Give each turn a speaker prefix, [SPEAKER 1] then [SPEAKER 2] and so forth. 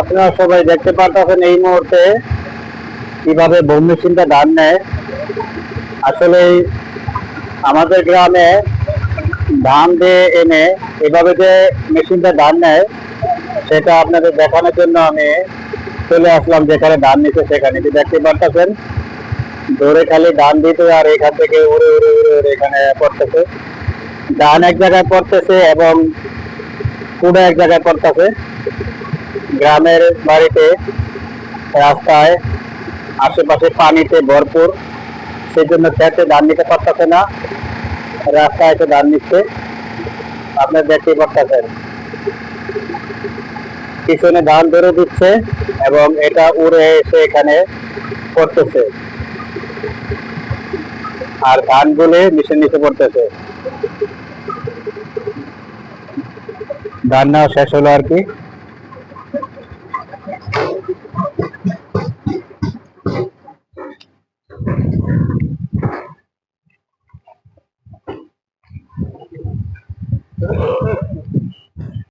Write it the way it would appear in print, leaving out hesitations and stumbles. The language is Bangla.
[SPEAKER 1] আপনারা সবাই দেখতে পাচ্ছেন এই মুহূর্তে কিভাবে বোম মেশিনটা ধান নেয়। আসলে আমাদের গ্রামে ধান দিয়ে এনে এভাবে যে মেশিনটা ধান নেয় সেটা আপনাদের দেখানোর জন্য আমি চলে আসলাম যেখানে ধান নিচ্ছে সেখানে। দেখতে পাচ্ছেন দৌড়ে খালি ধান দিতে আর এখান থেকে উড়ে উড়ে উড়ে উড়ে এখানে পড়তেছে। ধান এক জায়গায় পড়তেছে এবং কুড়ে এক জায়গায় পড়তেছে। গ্রামের বাড়িতে রাস্তায় আশেপাশে পানিতে ভরপুর, সেই জন্য খেতে ধান নিতে পারতেছে না, রাস্তায় এসে ধান নিচ্ছে। আপনার দেখতে পাচ্ছেন পিছনে ধান ধরে দিচ্ছে এবং এটা উড়ে এসে এখানে পড়তেছে আর ধানগুলো মেশিন নিচে পড়তেছে। ধান নেওয়া শেষ হলো আর কি।